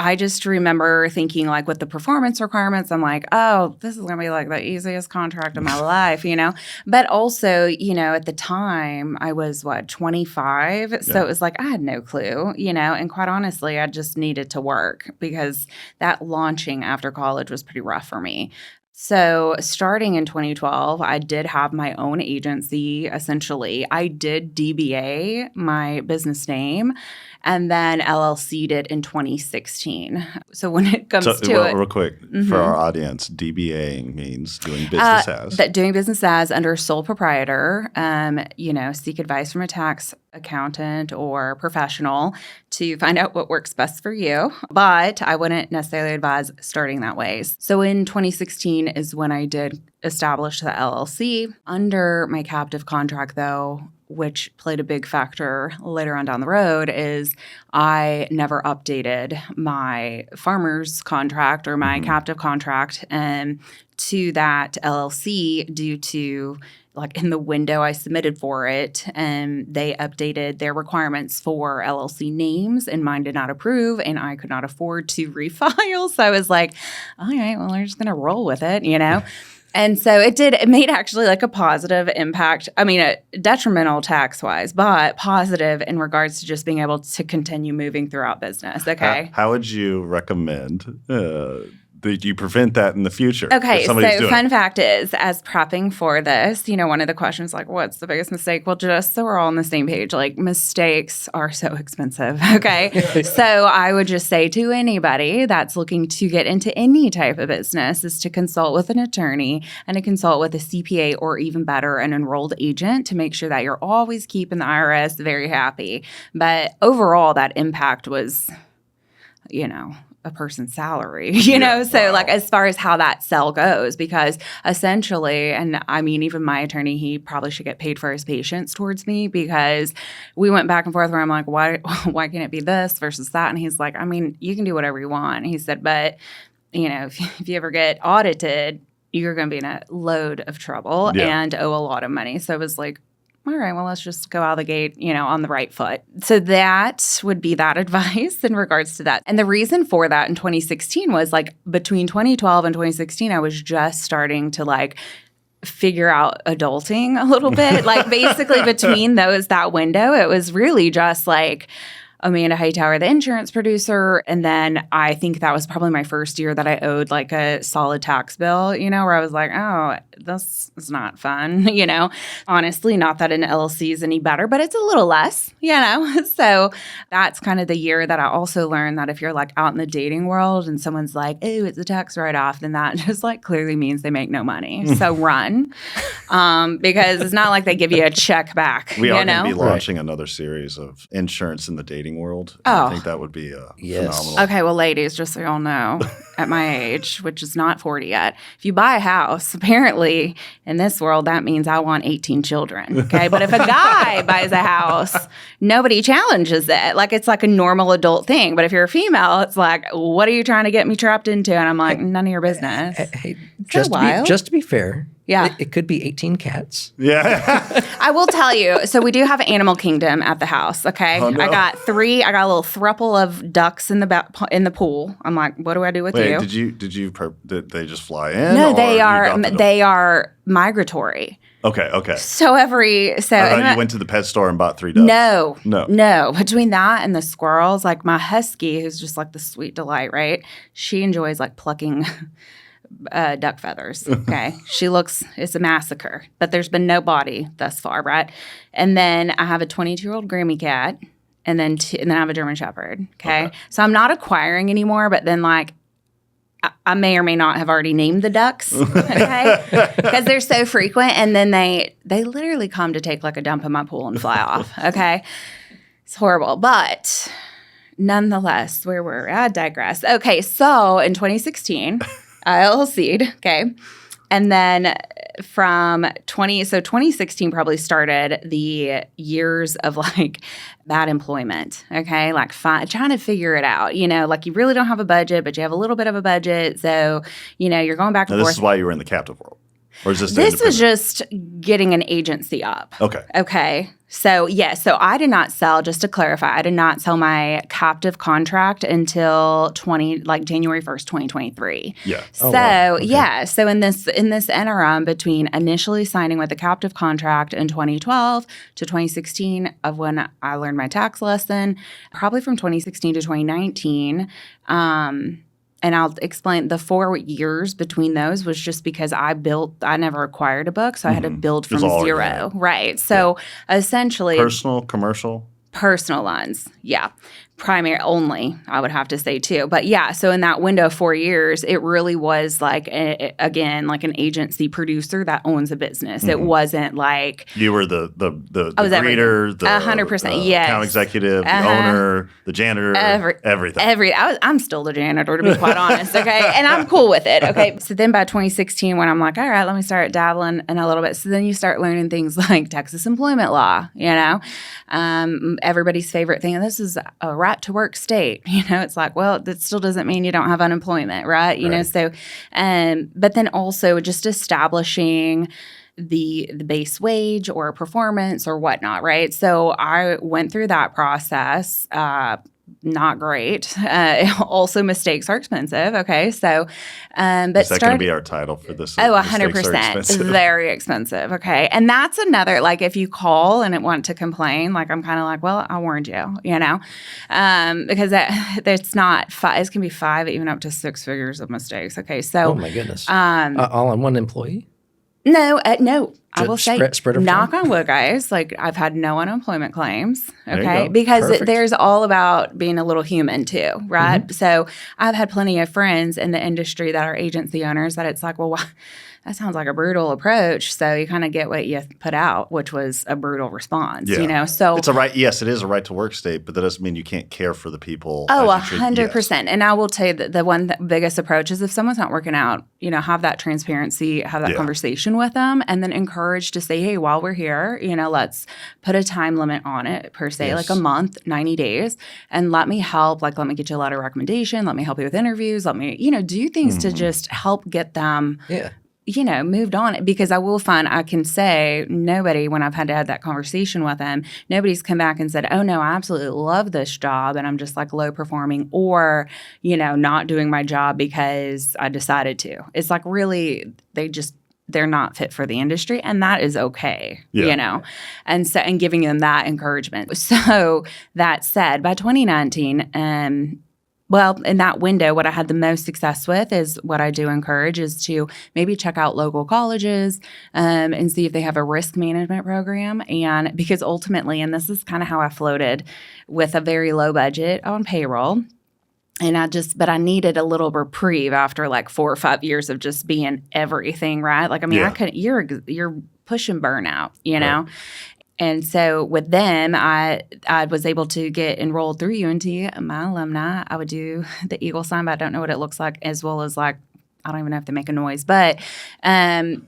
I just remember thinking like with the performance requirements, I'm like, oh, this is going to be like the easiest contract of my life, But also, at the time I was 25. So it was like, I had no clue, and quite honestly, I just needed to work because that launching after college was pretty rough for me. So starting in 2012, I did have my own agency, essentially. I did DBA my business name and then LLC'd it in 2016. So when it comes real quick, for our audience, DBAing means doing business as. Doing business as under sole proprietor, seek advice from a tax accountant or professional to find out what works best for you. But I wouldn't necessarily advise starting that way. So in 2016 is when I did establish the LLC. Under my captive contract, though, which played a big factor later on down the road, is I never updated my farmer's contract or my captive contract to that LLC due to like in the window I submitted for it, and they updated their requirements for LLC names, and mine did not approve, and I could not afford to refile. So I was like, all right, well, we're just going to roll with it, And so it made actually like a positive impact. I mean, a detrimental tax-wise, but positive in regards to just being able to continue moving throughout business. Okay. How would you recommend that you prevent that in the future? Okay, so fun fact is, as prepping for this, one of the questions like, what's the biggest mistake? Well, just so we're all on the same page, like mistakes are so expensive, okay? So I would just say to anybody that's looking to get into any type of business is to consult with an attorney and to consult with a CPA or even better, an enrolled agent to make sure that you're always keeping the IRS very happy. But overall, that impact was, a person's salary, So like as far as how that sell goes, because essentially, and I mean, even my attorney, he probably should get paid for his patience towards me because we went back and forth where I'm like, why can't it be this versus that? And he's like, I mean, you can do whatever you want. He said, but if you ever get audited, you're going to be in a load of trouble and owe a lot of money. So it was like, all right, well, let's just go out of the gate, on the right foot. So that would be that advice in regards to that. And the reason for that in 2016 was like between 2012 and 2016, I was just starting to like figure out adulting a little bit. Like basically between that window, it was really just like Amanda Hightower, the insurance producer. And then I think that was probably my first year that I owed like a solid tax bill, where I was like, oh, this is not fun, Honestly, not that an LLC is any better, but it's a little less, So that's kind of the year that I also learned that if you're like out in the dating world and someone's like, oh, it's a tax write-off, then that just like clearly means they make no money. So run, because it's not like they give you a check back. We are going to be launching another series of insurance in the dating world. I think that would be phenomenal. Okay, well, ladies, just so y'all know, at my age, which is not 40 yet, if you buy a house, apparently in this world, that means I want 18 children. Okay, but if a guy buys a house, nobody challenges it. Like it's like a normal adult thing. But if you're a female, it's like, what are you trying to get me trapped into? And I'm like, none of your business. Hey, just to be fair. Yeah. It could be 18 cats. Yeah. I will tell you. So we do have Animal Kingdom at the house, okay? Oh, no. I got a little throuple of ducks in the pool. I'm like, what do I do with you? Did they just fly in? No, they are migratory. Okay. So you went to the pet store and bought 3 ducks. No. Between that and the squirrels, like my husky, who's just like the sweet delight, right? She enjoys like plucking duck feathers. Okay. It's a massacre, but there's been no body thus far, right? And then I have a 22-year-old Grammy cat, and then I have a German Shepherd. Okay. So I'm not acquiring anymore, but then like I may or may not have already named the ducks, okay? Because they're so frequent, and then they literally come to take like a dump in my pool and fly off, okay? It's horrible, but nonetheless, where were we? I digress. Okay, so in 2016, I LLC'd, okay? And then from 2016 probably started the years of like bad employment, okay? Like trying to figure it out, like you really don't have a budget, but you have a little bit of a budget. So, you're going back and forth. This is why you were in the captive world. Or is this was just getting an agency up. Okay. So, so I did not sell, just to clarify, I did not sell my captive contract until January 1st, 2023. Yeah. So, so in this interim between initially signing with the captive contract in 2012 to 2016 of when I learned my tax lesson, probably from 2016 to 2019, and I'll explain the 4 years between those was just because I never acquired a book, so I had to build from zero. Right. So essentially personal, commercial? Personal lines. Yeah. Primary only, I would have to say too. But so in that window of 4 years, it really was like, again, like an agency producer that owns a business. It wasn't like you were the greeter, the 100%, yes, account executive, the owner, the janitor, everything. I'm still the janitor, to be quite honest. Okay, and I'm cool with it. Okay, so then by 2016, when I'm like, all right, let me start dabbling in a little bit. So then you start learning things like Texas employment law. Everybody's favorite thing, and this is a right to work state. It's like, well, that still doesn't mean you don't have unemployment, right? You know, so, but then also just establishing the base wage or performance or whatnot, right? So I went through that process. Not great. Also, mistakes are expensive. Okay, so, but is that going to be our title for this? 100%, very expensive. Okay, and that's another. Like, if you call and want to complain, like I'm kind of like, well, I warned you, because it's not five. It can be 5, even up to 6 figures of mistakes. Okay, so oh my goodness, all on one employee. No. I will say, spread knock on wood, guys. Like, I've had no unemployment claims, okay? Because there's all about being a little human too, right? Mm-hmm. So I've had plenty of friends in the industry that are agency owners that it's like, well, that sounds like a brutal approach. So you kind of get what you put out, which was a brutal response, So it's yes, it is a right to work state, but that doesn't mean you can't care for the people. 100%. Yes. And I will tell you that the biggest approach is if someone's not working out, have that transparency, have that conversation with them, and then encourage to say, hey, while we're here, let's put a time limit on it per se, like a month, 90 days, and let me help. Like, let me get you a letter of recommendation. Let me help you with interviews. Let me, do things to just help get them. Yeah. Moved on. Because I will find, I can say, nobody, when I've had to have that conversation with them, nobody's come back and said, oh, no, I absolutely love this job and I'm just like low performing or, not doing my job because I decided to. It's like really, they're not fit for the industry, and that is okay, and giving them that encouragement. So that said, by 2019, well, in that window, what I had the most success with is what I do encourage is to maybe check out local colleges and see if they have a risk management program. And because ultimately, and this is kind of how I floated with a very low budget on payroll. And but I needed a little reprieve after like 4 or 5 years of just being everything, right? Like, I mean, I couldn't, you're pushing burnout, know? And so with them, I was able to get enrolled through UNT, my alumni. I would do the eagle sign, but I don't know what it looks like, as well as like, I don't even know if they make a noise. But I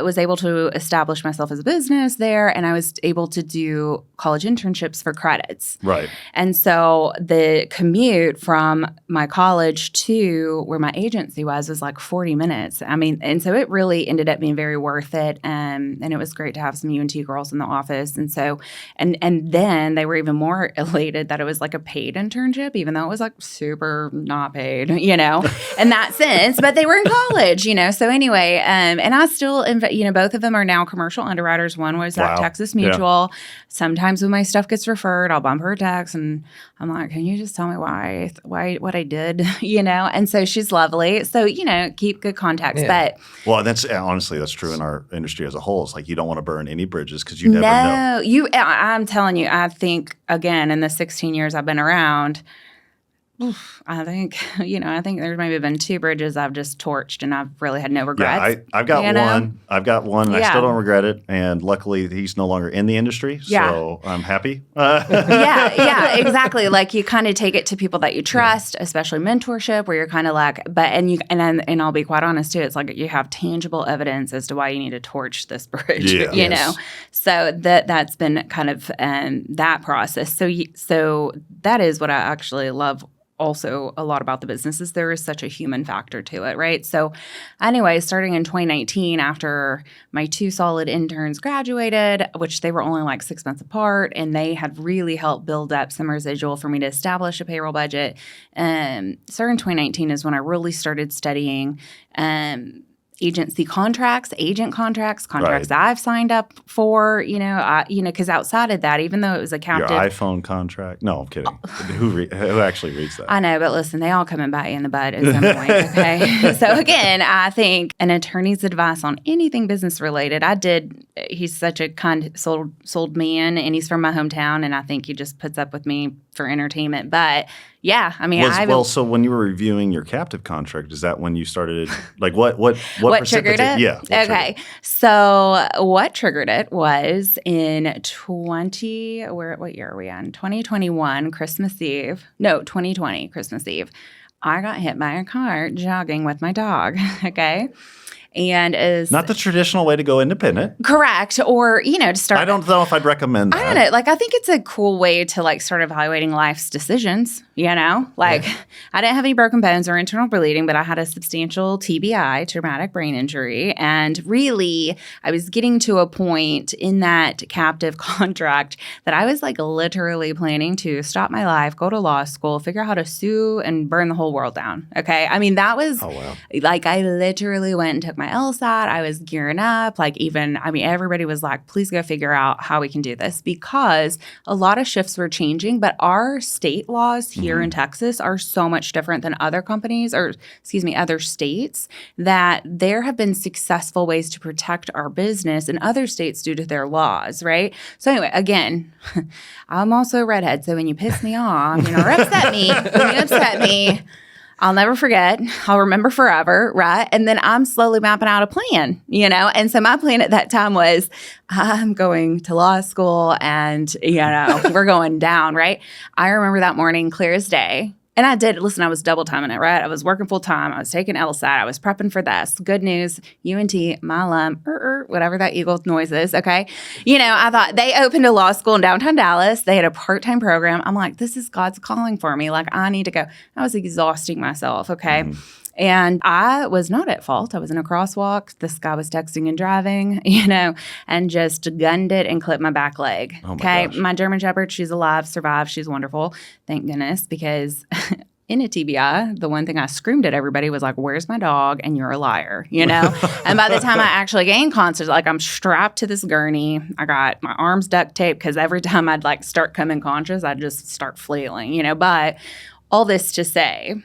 was able to establish myself as a business there, and I was able to do college internships for credits. Right. And so the commute from my college to where my agency was like 40 minutes. I mean, and so it really ended up being very worth it. And it was great to have some UNT girls in the office. And so, and then they were even more elated that it was like a paid internship, even though it was like super not paid, in that sense. But they were in college, So anyway, and I still, both of them are now commercial underwriters. One was at Texas Mutual. Yeah. Sometimes when my stuff gets referred, I'll bump her a text and I'm like, can you just tell me why what I did, And so she's lovely. So, keep good contacts. Yeah. But that's honestly, that's true in our industry as a whole. It's like you don't want to burn any bridges because you never know. I'm telling you, I think, again, in the 16 years I've been around, I think there's maybe been 2 bridges I've just torched and I've really had no regrets. Yeah, I've got one. I've got one and I still don't regret it. And luckily he's no longer in the industry. So I'm happy. Yeah, exactly. Like you kind of take it to people that you trust, especially mentorship where you're kind of like, and I'll be quite honest too. It's like you have tangible evidence as to why you need to torch this bridge, you know? So that's been kind of that process. So that is what I actually love also a lot about the business is there is such a human factor to it, right? So anyway, starting in 2019, after my 2 solid interns graduated, which they were only like 6 months apart, and they had really helped build up some residual for me to establish a payroll budget. Starting in 2019 is when I really started studying agent contracts Right. that I've signed up for, because outside of that, even though it was a captive. Your iPhone contract? No, I'm kidding. Who actually reads that? I know, but listen, they all come and bite you in the butt at some point, okay? So again, I think an attorney's advice on anything business related, he's such a kind, sold man, and he's from my hometown, and I think he just puts up with me for entertainment. But yeah, I mean, so when you were reviewing your captive contract, is that when you started, like what triggered it? Yeah. Okay. So what triggered it was in what year are we on? 2021, Christmas Eve. No, 2020, Christmas Eve. I got hit by a car jogging with my dog, okay? And is not the traditional way to go independent. Correct. Or, to start. I don't know if I'd recommend that. I don't know. Like, I think it's a cool way to like start evaluating life's decisions, Like, yeah. I didn't have any broken bones or internal bleeding, but I had a substantial TBI, traumatic brain injury. And really, I was getting to a point in that captive contract that I was like literally planning to stop my life, go to law school, figure out how to sue and burn the whole world down. Okay. I mean, that was like, I literally went and took my LSAT. I was gearing up. Everybody was like, please go figure out how we can do this, because a lot of shifts were changing, but our state laws here in Texas are so much different than other other states, that there have been successful ways to protect our business in other states due to their laws, right? So anyway, again, I'm also a redhead, so when you piss me off, or upset me, I'll never forget. I'll remember forever, right? And then I'm slowly mapping out a plan, And so my plan at that time was, I'm going to law school and, we're going down, right? I remember that morning clear as day. And I did. Listen, I was double timing it, right? I was working full time. I was taking LSAT. I was prepping for this. Good news, UNT, my alum, whatever that eagle noise is, okay? I thought they opened a law school in downtown Dallas. They had a part-time program. I'm like, this is God's calling for me. Like, I need to go. I was exhausting myself, okay? And I was not at fault. I was in a crosswalk. This guy was texting and driving, and just gunned it and clipped my back leg. Oh my gosh. My German Shepherd, she's alive, survived. She's wonderful. Thank goodness, because in a TBI, the one thing I screamed at everybody was like, where's my dog? And you're a liar, And by the time I actually gained conscious, like I'm strapped to this gurney. I got my arms duct taped because every time I'd like start coming conscious, I'd just start flailing, But all this to say,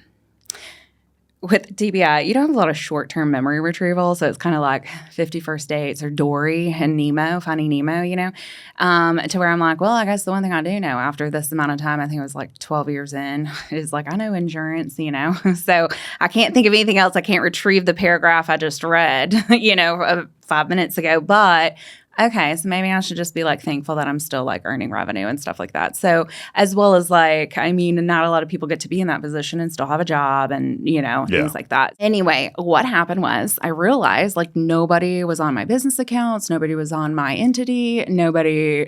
with TBI, you don't have a lot of short-term memory retrieval, so it's kind of like 50 First Dates or Dory and Nemo, Finding Nemo, to where I'm like, well, I guess the one thing I do know after this amount of time, I think it was like 12 years in, is like I know insurance, So I can't think of anything else. I can't retrieve the paragraph I just read, 5 minutes ago, but okay, so maybe I should just be like thankful that I'm still like earning revenue and stuff like that. So as well as not a lot of people get to be in that position and still have a job and, things like that. Anyway, what happened was I realized like nobody was on my business accounts. Nobody was on my entity. Nobody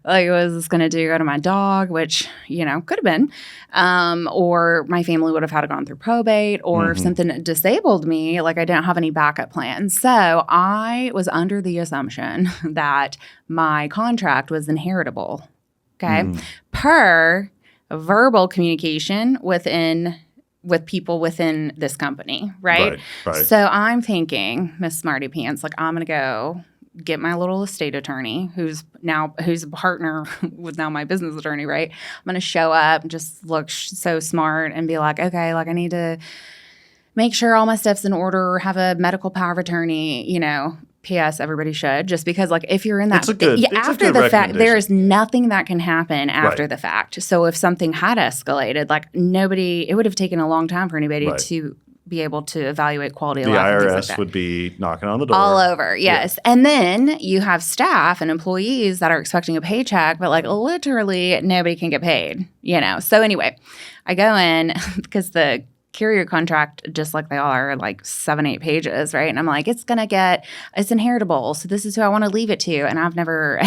what was this going to do? Go to my dog, which, could have been. Or my family would have had to gone through probate, or if something disabled me, like I didn't have any backup plans. So I was under the assumption that my contract was inheritable, okay, per verbal communication with people within this company, right? So I'm thinking, Miss Smarty Pants, like I'm going to go get my little estate attorney who's a partner with now my business attorney, right? I'm going to show up and just look so smart and be like, okay, like I need to make sure all my stuff's in order, have a medical power of attorney, P.S. Everybody should, just because like if you're in that after the fact, there is nothing that can happen after the fact. So if something had escalated, like it would have taken a long time for anybody to be able to evaluate quality of life. The IRS like that would be knocking on the door. All over, yes. Yeah. And then you have staff and employees that are expecting a paycheck, but like literally nobody can get paid, So anyway, I go in because the carrier contract, just like they are, like 7-8 pages, right? And I'm like, it's inheritable. So this is who I want to leave it to. And I've never,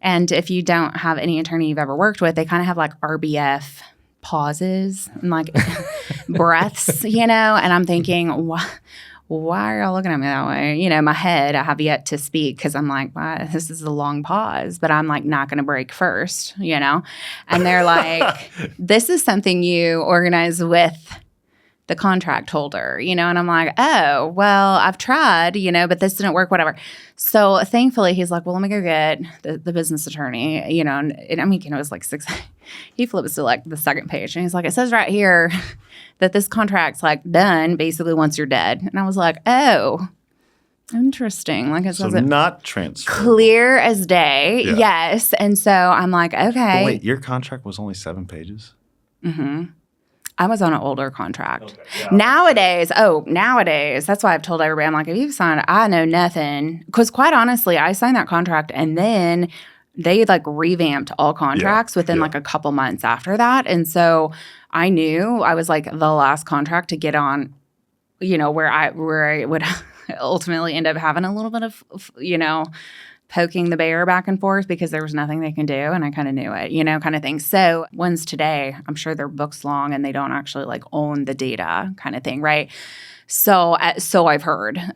and if you don't have any attorney you've ever worked with, they kind of have like RBF pauses and like breaths, and I'm thinking, why are y'all looking at me that way? In my head, I have yet to speak because I'm like, wow, this is a long pause, but I'm like not going to break first, And they're like, this is something you organize with the contract holder, and I'm like, oh, well, I've tried, but this didn't work, whatever. So thankfully, he's like, well, let me go get the business attorney, and I mean, it was like 6. He flips to like the second page, and he's like, it says right here that this contract's like done basically once you're dead. And I was like, oh, interesting. Like it says it not transferable. Clear as day. Yeah. Yes. And so I'm like, okay. But wait, your contract was only 7 pages? Mm-hmm. I was on an older contract. Okay. Yeah. Nowadays, that's why I've told everybody, I'm like, if you've signed, I know nothing. Because quite honestly, I signed that contract and then they like revamped all contracts within like a couple months after that. And so I knew I was like the last contract to get on, where I would ultimately end up having a little bit of, poking the bear back and forth because there was nothing they can do. And I kind of knew it, kind of thing. So ones today, I'm sure they're books long and they don't actually like own the data kind of thing. Right. So I've heard.